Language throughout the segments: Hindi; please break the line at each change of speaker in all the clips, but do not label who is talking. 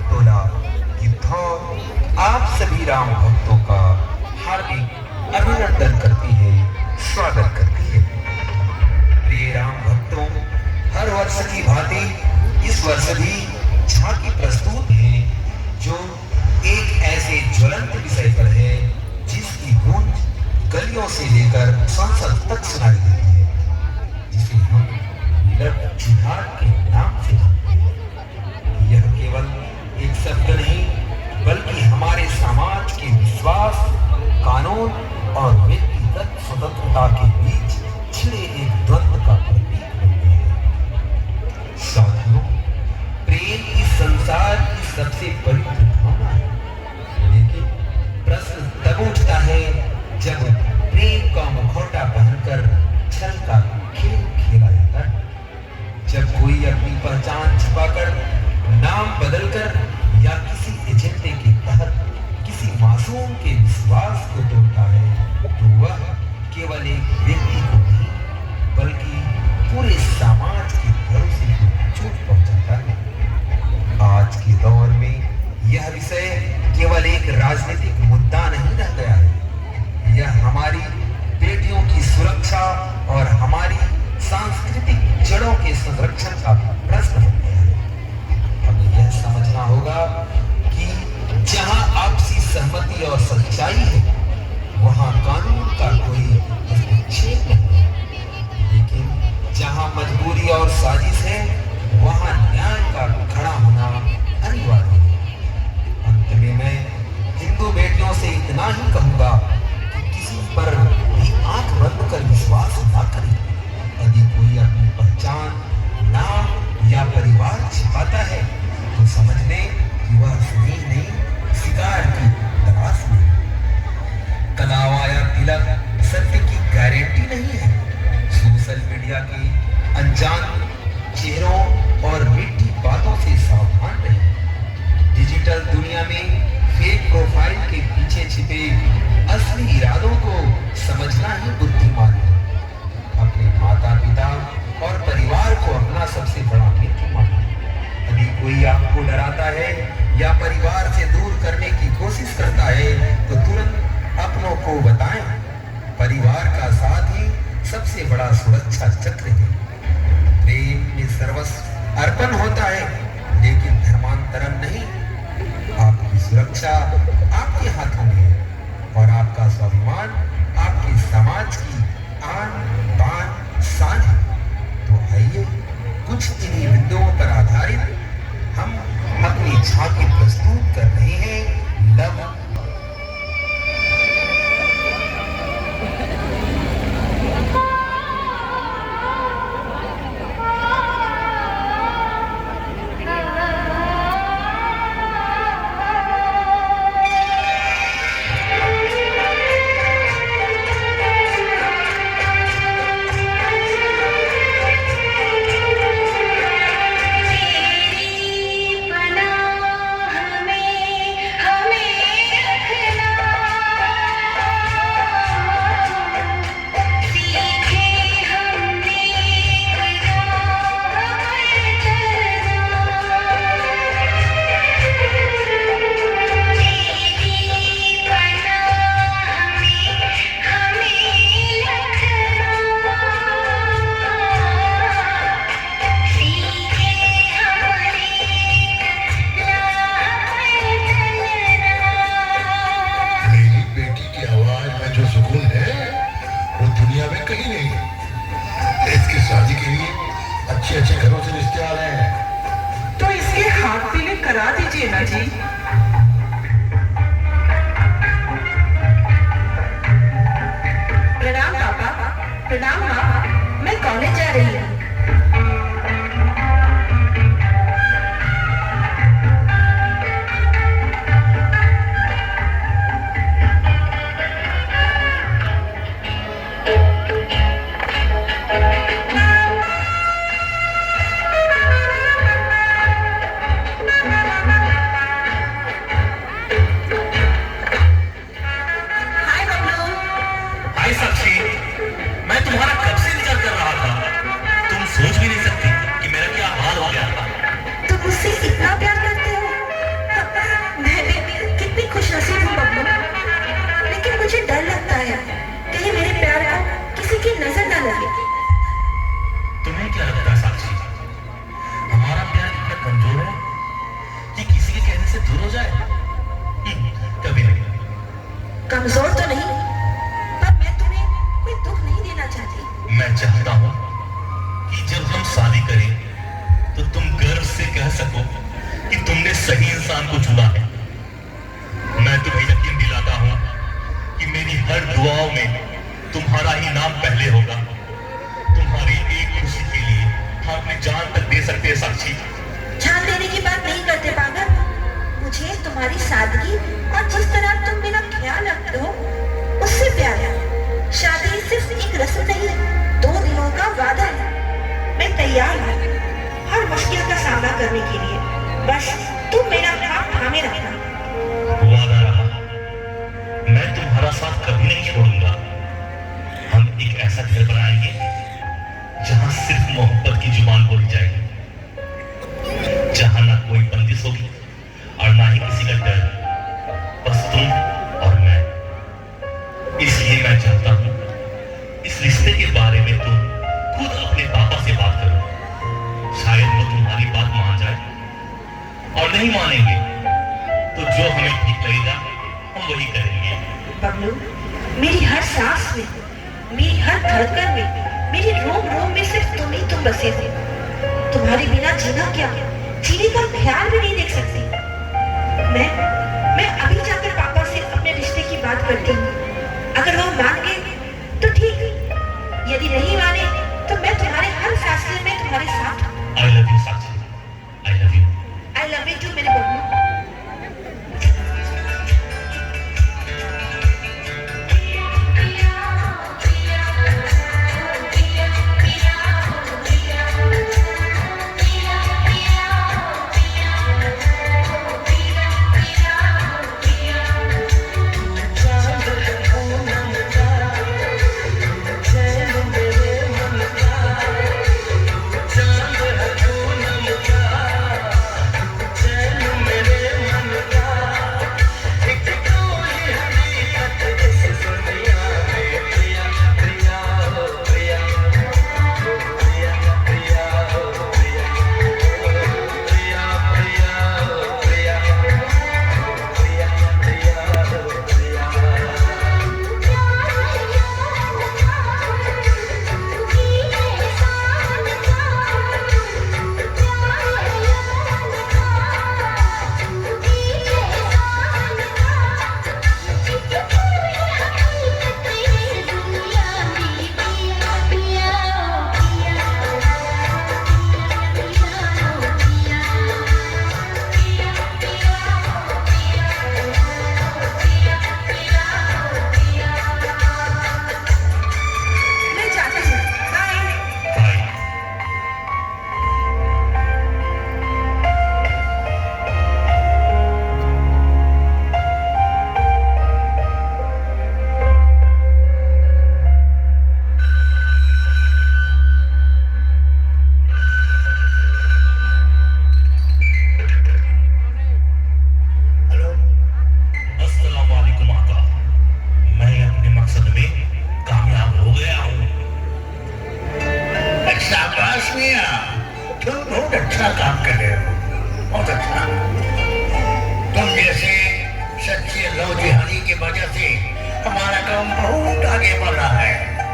टोला गिद्धौर आप सभी राम भक्तों का हार्दिक अभिनंदन करती है, स्वागत करती है। प्रिय राम भक्तों, हर वर्ष की भांति इस वर्ष भी झांकी प्रस्तुत है जो एक ऐसे ज्वलंत विषय पर है जिसकी गूंज गलियों से लेकर संसद तक सुनाई देती है, जिसे हम लव जिहाद के नाम से जानते हैं। यह केवल एक शब्द नहीं बल्कि हमारे समाज के विश्वास, कानून और व्यक्तिगत स्वतंत्रता के बीच छिड़े एक द्वंद्व का प्रतीक बन गया है। साथियों, प्रेम इस संसार की सबसे पवित्र भावना है, लेकिन प्रश्न तब उठता है जब प्रेम का मुखौटा पहनकर छल का खेल खेला जाता है। जब कोई अपनी पहचान छिपाकर, नाम बदलकर या किसी एजेंडे के तहत किसी मासूम के विश्वास को तोड़ता है, तो वह केवल एक व्यक्ति को नहीं बल्कि पूरे समाज के भरोसे को चोट पहुंचाता है। आज के दौर में यह विषय केवल एक राजनीतिक मुद्दा नहीं रह गया है, यह हमारी बेटियों की सुरक्षा और हमारी सांस्कृतिक जड़ों के संरक्षण का प्रश्न बन गया है। हमें यह समझना होगा कि जहां आपसी सहमति और सच्चाई है, वहां कानून का कोई हस्तक्षेप नहीं है, लेकिन जहां मजबूरी और साजिश है, वहां न्याय का खड़ा होना अनिवार्य है। अंत में मैं हिंदू बेटियों से इतना ही कहूंगा कि किसी पर भी आंख बंद कर विश्वास न करें। यदि कोई अपनी पहचान, नाम या परिवार छिपाता है तो समझ लें कि वह स्नेह नहीं, शिकार की तलाश में है। कलावा या तिलक सत्य की गारंटी नहीं है। सोशल मीडिया के अनजान चेहरों और मीठी बातों से सावधान रहें। डिजिटल दुनिया में फेक प्रोफाइल के पीछे छिपे असली इरादों को समझना ही बुद्धिमानी है। अपने माता पिता और परिवार को अपना सबसे बड़ा मित्र मानें। यदि कोई आपको डराता है या परिवार से दूर करने की कोशिश करता है तो तुरंत अपनों को बताएं। परिवार का साथ ही सबसे बड़ा सुरक्षा चक्र है। प्रेम में सर्वस्व अर्पण होता है, लेकिन धर्मांतरण नहीं। आपकी सुरक्षा आपके हाथों में है और आपका स्वाभिमान आपके समाज की आन बान शान है। तो आइए कुछ इन्हीं बिंदुओं पर आधारित हम अपनी झांकी प्रस्तुत कर रहे हैं लव।
अच्छे घरों से रिश्ते आ रहे हैं,
तो इसके हाथ पीले करा दीजिए ना जी। प्रणाम पापा। प्रणाम माँ, मैं कॉलेज जा रही हूँ। की नजर न लगे।
तुम्हें क्या लगता है साक्षी, हमारा प्यार इतना कमजोर है कि किसी के कहने से दूर हो जाए? कभी नहीं।
कमजोर तो नहीं, पर मैं तुम्हें कोई दुख नहीं देना चाहती।
मैं चाहता हूं कि जब हम शादी करें तो तुम गर्व से कह सको कि तुमने सही इंसान को चुना है। मैं तुम्हें यकीन दिलाता हूं कि मेरी हर दुआओं में तुम्हारा ही नाम पहले होगा। तुम्हारी एक खुशी के लिए हम अपनी जान तक दे सकते हैं साक्षी।
जान देने की बात नहीं करते पागल। मुझे तुम्हारी सादगी और जिस तरह तुम मेरा ख्याल रखते हो उससे प्यार है। शादी सिर्फ एक रस्म नहीं, 2 दिनों का वादा है। मैं तैयार हूँ हर मुश्किल का सामना करने के लिए, बस तुम मेरा हाथ थामे रखना।
वादा रहा, मैं तुम्हारा साथ कभी नहीं छोड़ूंगा। हम एक ऐसा घर बनाएंगे जहां सिर्फ मोहब्बत की जुबान बोली जाएगी, जहां ना कोई बंदिश होगी और ना ही किसी का डर, बस तुम और मैं। इसलिए मैं चाहता हूं इस रिश्ते के बारे में तुम खुद अपने पापा से बात करो। शायद वो तुम्हारी बात मान जाए, और नहीं मानेंगे तो जो हमें ठीक लगेगा हम वही करेंगे।
बबलू, मेरी हर सांस में, मेरी हर धड़कन में, मेरी रोम रोम में सिर्फ तुम बसे हो। तुम्हारे बिना जीना क्या, जीने का ख्याल भी नहीं देख सकती। मैं अभी जाकर पापा से अपने रिश्ते की बात करती हूँ। अगर वो मान गए तो ठीक, यदि नहीं माने तो मैं तुम्हारे हर फैसले में तुम्हारे साथ हूँ।
I love you Sakshi, I love you.
I love you too मेरे बबलू।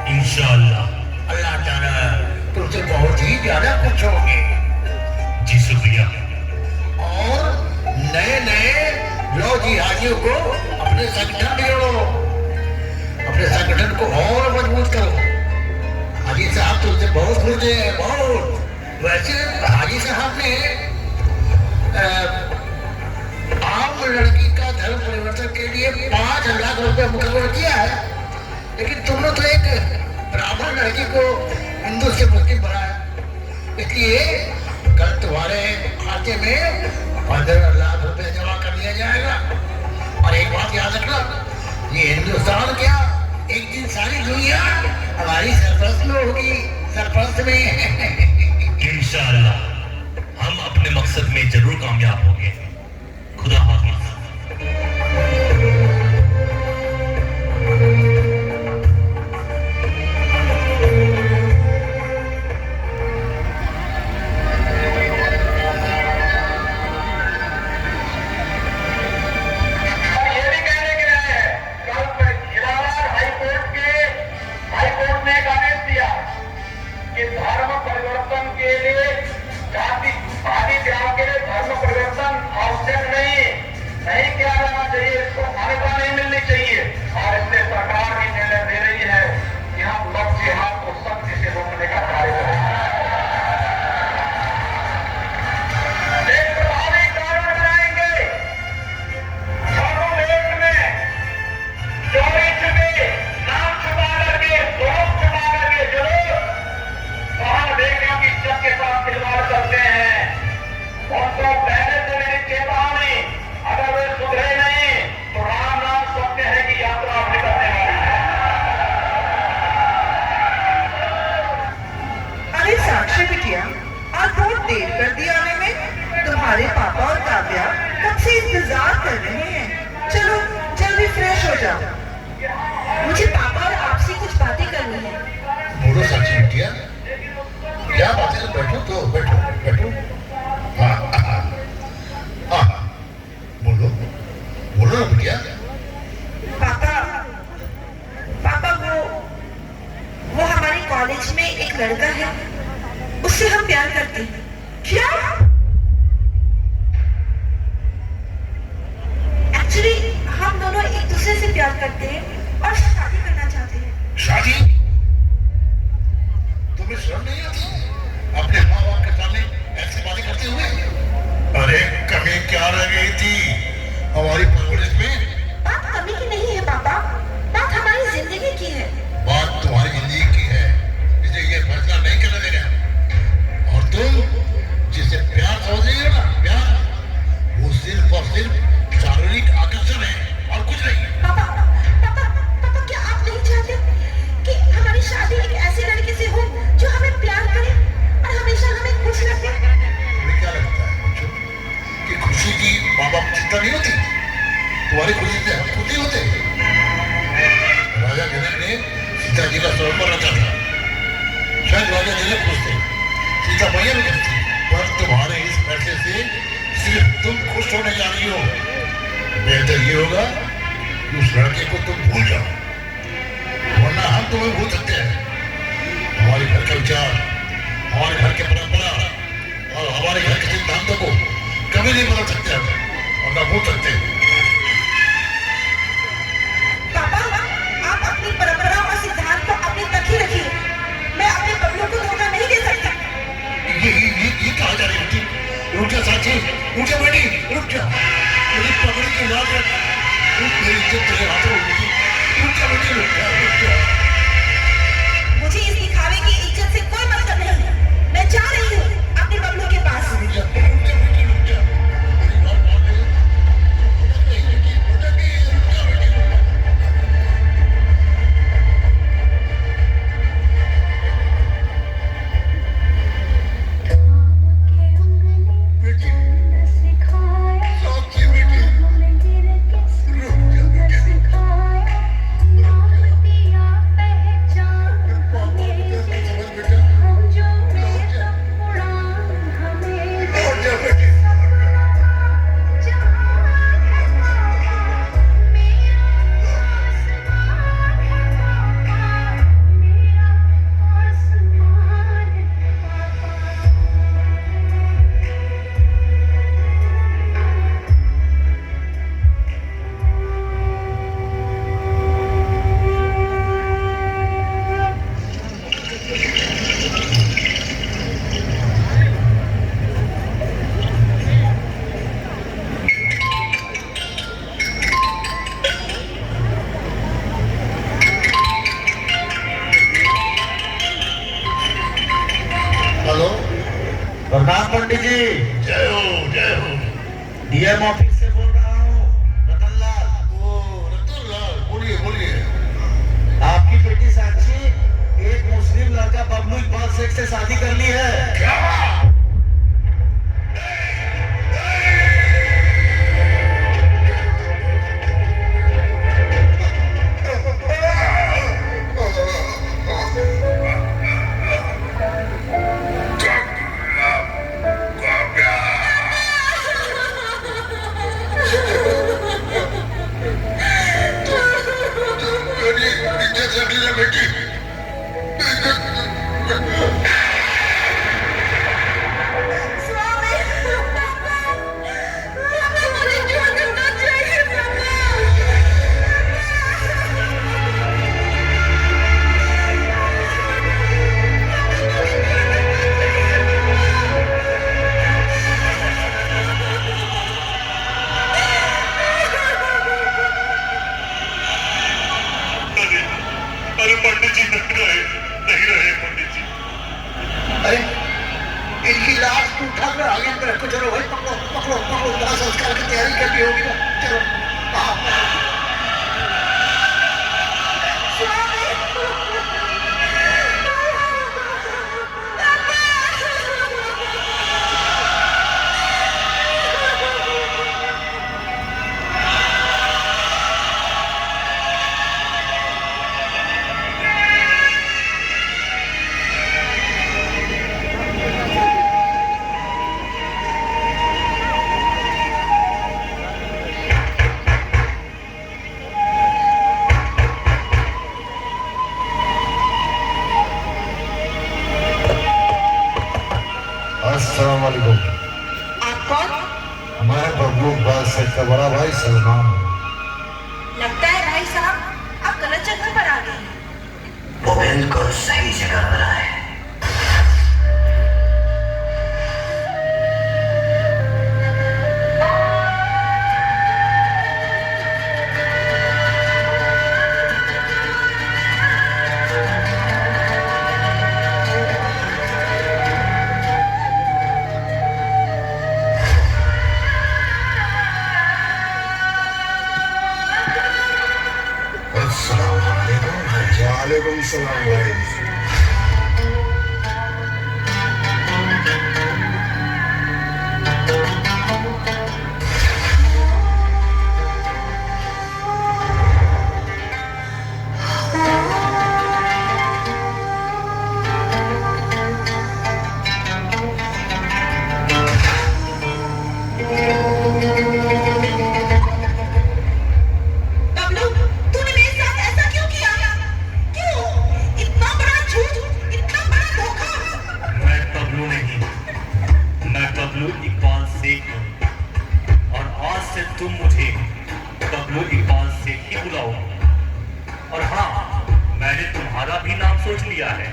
इंशाअल्लाह
अल्लाह ताला तुमसे बहुत ही ज्यादा खुश होंगे।
जी शुक्रिया।
और नए नए लो जिहादियों को अपने संगठन में जोड़ो, अपने संगठन को और मजबूत करो। हाजी साहब तुमसे बहुत खुश है, बहुत। वैसे हाजी साहब ने आम लड़की का धर्म परिवर्तन के लिए 5 लाख रुपए मुकर्रर किया है, लेकिन तुमने तो एक ब्राह्मण लड़की को हिंदू से मुस्लिम बनाया, इसलिए कल तुम्हारे खाते में 15 लाख रुपए जमा कर दिया जाएगा। और एक बात याद रखना, ये हिंदुस्तान क्या, एक दिन सारी दुनिया हमारी सरपरस्त में होगी, सरपरस्त में।
इंशाअल्लाह हम अपने मकसद में जरूर कामयाब होंगे। खुदा हाफिज।
तुम्हारे पापा और काव्या कब से इंतजार कर रहे हैं। चलो जल्दी फ्रेश हो जाओ।
मुझे पापा और आपसे कुछ बातें करनी है।
बोलो साक्षी बिटिया, क्या बात है? बैठो तो बैठो बैठो। हाँ हाँ हाँ, बोलो बोलो ना बिटिया।
पापा पापा वो हमारे कॉलेज में एक लड़का है, उससे हम प्यार करते हैं।
क्या?
एक्चुअली हम दोनों एक दूसरे से प्यार करते हैं और शादी करना चाहते हैं।
शादी? तुम्हें शर्म नहीं आती अपने माँ बाप के सामने ऐसी बातें करते हुए? अरे कमी क्या रह गई थी हमारी परवरिश में?
बात कमी की नहीं है पापा, बात हमारी जिंदगी की है।
बात तुम्हारी जिंदगी की है, इसे ये फैसला नहीं करने देगा। और तुम जिसे प्यार समझ रही हो ना, प्यार, वो सिर्फ और सिर्फ शारीरिक आकर्षण है और कुछ नहीं।
पापा पापा पापा, क्या आप नहीं चाहते कि हमारी शादी एक ऐसे लड़के से हो जो हमें प्यार करे और हमेशा हमें खुश रखे?
तुम्हें क्या लगता है बच्चों कि खुशी की माँ बाप चिंता नहीं होती? तुम्हारी खुशी से हम खुद ही होते। राजा जनक ने सीता जी का स्वयंवर रचा था, शायद राजा जनक खुश थे, सीता मैया भी खुश थी, पर तुम्हारे इस फैसले से सिर्फ तुम खुश होने जा रही हो। बेहतर ये होगा कि उस लड़के को तुम भूल जाओ, वरना हम तुम्हें भूल सकते हैं। हमारे घर का विचार, हमारे घर की परंपरा और हमारे घर के सिद्धांतों को कभी नहीं बदल सकते हम, और न भूल सकते।
पापा आप अपनी परंपरा और सिद्धांत को अपने तक ही रखिए, मैं अपने बबलू को धोखा नहीं दे सकता।
ये कहा जा रही बेटी? रुक जा साथी, रुक जा बेटी, रुक जा। मेरी पगड़ी की याद रख, मेरी इज्जत तेरे हाथों में होगी। रुक जा बेटी, रुक जा, रुक जा।
मुझे इस दिखावे की इज्जत से कोई मतलब नहीं, मैं जा रही हूँ अपने बबलू के पास।
रुक जा बेटी, रुक जा। मेरी बात मान ले। रुक जा बेटी, रुक जा बेटी, रुक जा बेटी, रुक जा। बेटी, साक्षी बेटी, रुक जा बेटी, रुक जा। पापा को कैसे समझ बेटा? लौट जा, लौट जा बेटी। हेलो,
प्रणाम पंडित जी।
जय हो, जय हो।
डीएम ऑफिस से बोल रहा हूँ, रतनलाल।
ओ रतनलाल, बोलिए बोलिए।
आपकी बेटी साक्षी एक मुस्लिम लड़का बबलू इकबाल शेख से शादी कर ली है।
क्या? बेटी,
स्वामी, मुझे क्या करना चाहिए पापा?
अरे पंडित जी नहीं रहे पंडित जी।
अरे इनकी लाश को उठाकर आगे में रखो। चलो भाई, पकड़ो पकड़ो पकड़ो, दाह संस्कार की तैयारी करनी होगी ना। चलो
कौन?
मैं बबलू इकबाल सेठ का बड़ा भाई सलमान हूँ।
लगता है भाई साहब आप गलत जगह पर आ गए हैं।
वो बिल्कुल सही जगह पर आए।
वालेकुम सलाम भाई।
बबलू, तूने मेरे साथ ऐसा क्यों किया? क्यों? इतना बड़ा झूठ, इतना बड़ा धोखा।
मैं बबलू नहीं, मैं बबलू इकबाल शेख हूँ और आज से तुम मुझे बबलू इकबाल शेख ही बुलाओ। और हाँ, मैंने तुम्हारा भी नाम सोच लिया है,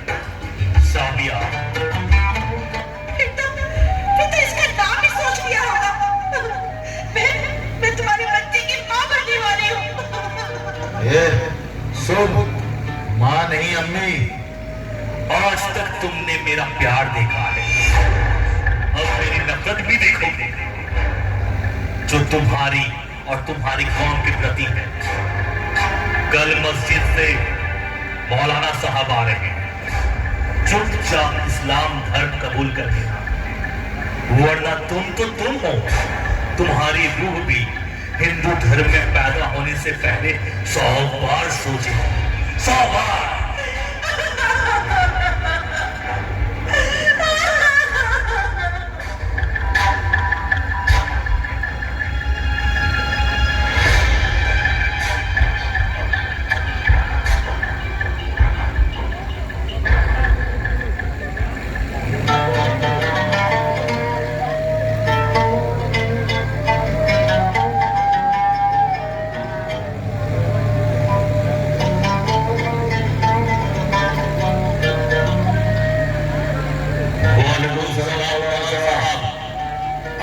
साबिया।
फिर तो इसका नाम ही सोच लिया होगा। मैं तुम्हारे बच्चे की माँ बनने वाली हूँ।
ये शुभ माँ नहीं अम्मी।
आज तक तुमने मेरा प्यार देखा है, अब मेरी नफरत भी देखोगे, जो तुम्हारी और तुम्हारी कौम के प्रति है। कल मस्जिद से मौलाना साहब आ रहे हैं, चुपचाप इस्लाम धर्म कबूल कर लेना, वरना तुम तो तुम हो, तुम्हारी रूह भी हिंदू धर्म में पैदा होने से पहले 100 बार सोचे, 100 बार।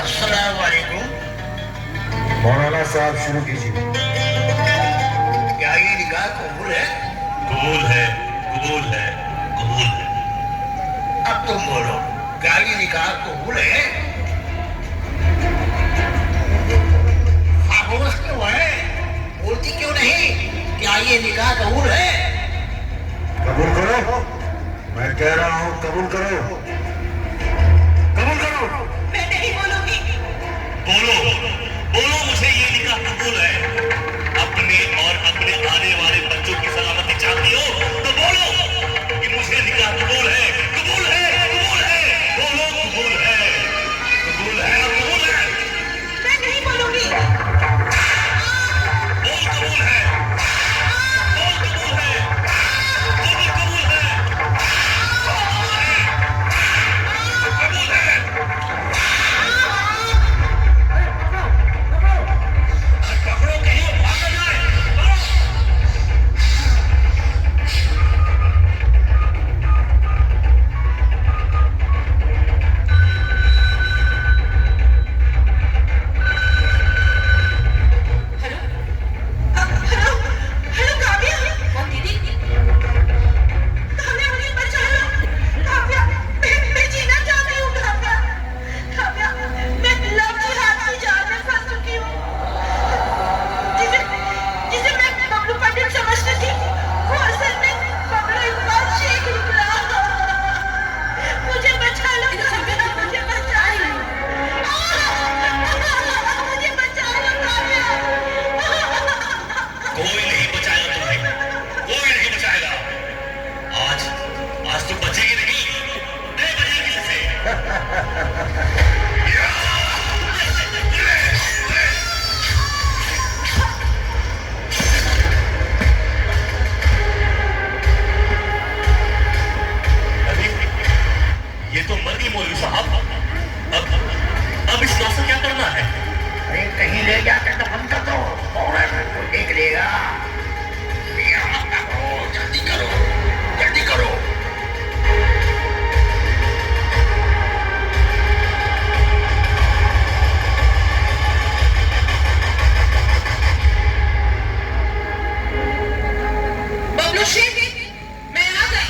अस्सलाम वालेकुम।
मौलाना साहब शुरू कीजिए।
क्या ये निकाह कबूल है?
कबूल है, कबूल है, कबूल है।
अब तुम बोलो, क्या ये निकाह कबूल है? खामोश क्यों है? बोलती क्यों नहीं? क्या ये निकाह कबूल है?
कबूल करो, मैं कह रहा हूँ कबूल करो, कबूल करो।
मैं नहीं बोलूंगी।
बोलो, बोलो, मुझे ये निकाह कबूल है। अपने और अपने आने वाले बच्चों की सलामती चाहती हो तो बोलो कि मुझे निकाह कबूल है, कबूल है, कबूल है, बोलो कबूल है।
कहीं ले जाकर दफन कर दो, फौरन वो देख लेगा। जल्दी करो, जल्दी करो।
बबलू शेख, मैं आ गई।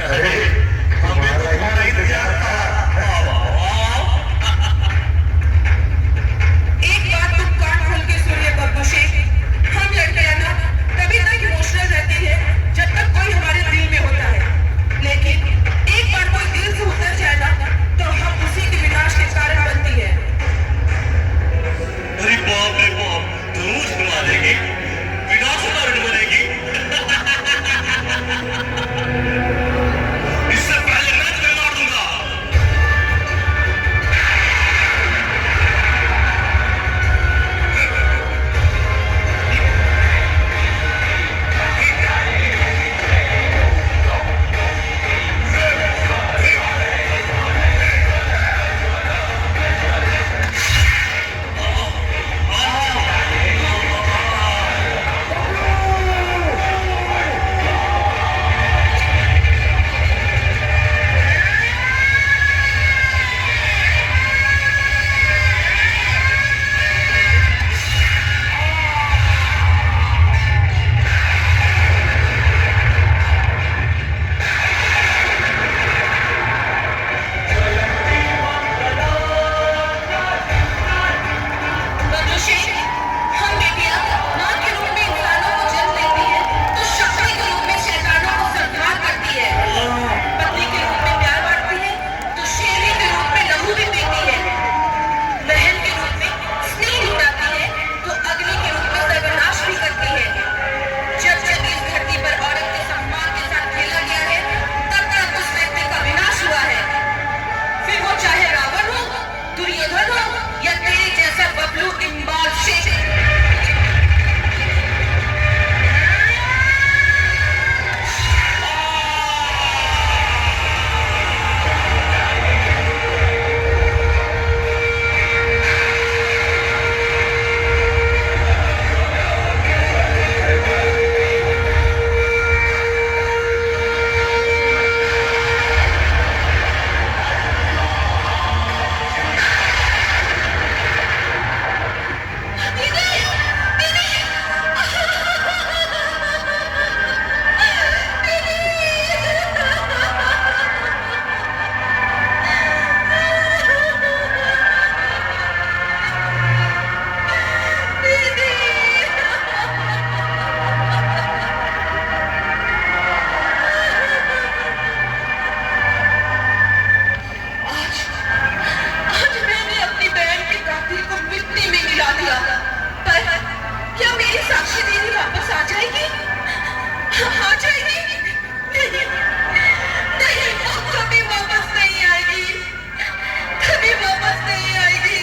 अरे हमारा तुम्हारा इंतजार था।
एक बात तुम कान खोल के सुनिए बब्बू शेख, हम लड़कियां ना तभी तक इमोशनल रहती है जब तक कोई हमारे दिल में होता है, लेकिन एक बार कोई दिल से उतर जाए ना तो हम उसी के विनाश के कारण बनती है।
अरे बाप रे बाप, तू छुड़वा देगी, विनाश का कारण बनेगी। इससे पहले मैं तुम्हें मार दूंगा।
बब्लू शेख, हम बेटियां मां के रूप में इंसानों को जन्म देती है तो शक्ति के रूप में शैतानों को संहार करती है, पत्नी के रूप में प्यार बांटती है तो शेरनी के रूप में लहू भी पीती है, बहन के रूप में स्नेह लुटाती है तो अग्नि के रूप में सर्वनाश भी करती है। जब जब इस धरती पर औरत के सम्मान के साथ खेला गया है तब तक उस व्यक्ति का विनाश हुआ है, फिर वो चाहे रावण हो, दुर्योधन हो या तेरे जैसा बबलू इम्बाल शेख। आज मैंने अपनी बहन के कातिल को मिट्टी में मिला दिया, पर क्या मेरी साक्षी दीदी वापस आ जाएगी? आ जाएगी? नहीं, नहीं, वो कभी वापस नहीं आएगी, कभी वापस नहीं आएगी।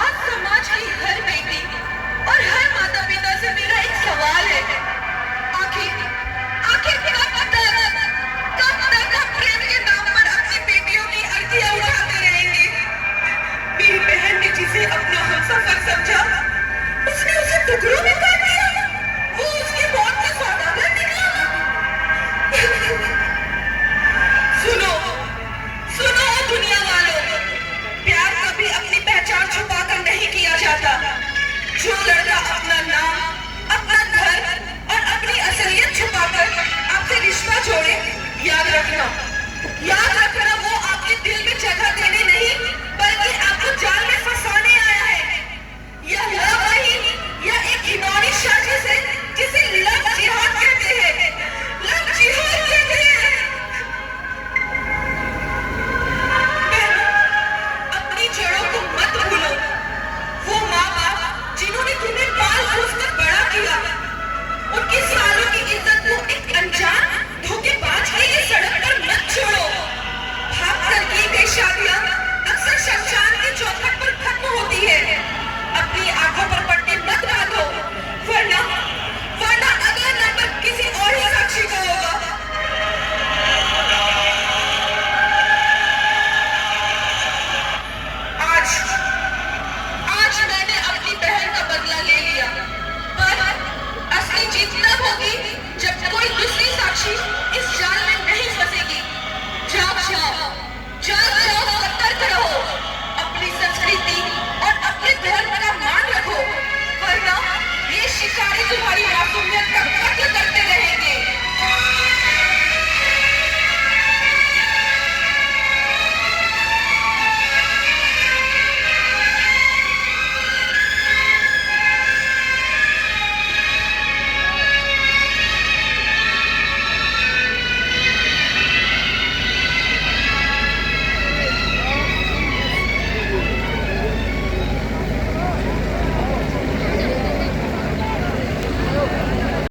आज समाज की हर बेटी और हर माता पिता से मेरा एक सवाल है, आखिर कब तक हम प्रेम के नाम पर अपनी बेटियों की अर्जियां उठाते रहेंगे? मेरी बहन ने जिसे अपना हमसफर समझा, उसने उसे टुकड़ों में काट दिया, वो उसकी मौत का सौदागर निकला। सुनो, सुनो दुनिया वालों, प्यार कभी अपनी पहचान छुपाकर नहीं किया जाता। जो लड़का अपना नाम, अपना घर और अपनी असलियत छुपाकर आपसे रिश्ता जोड़े, याद रखना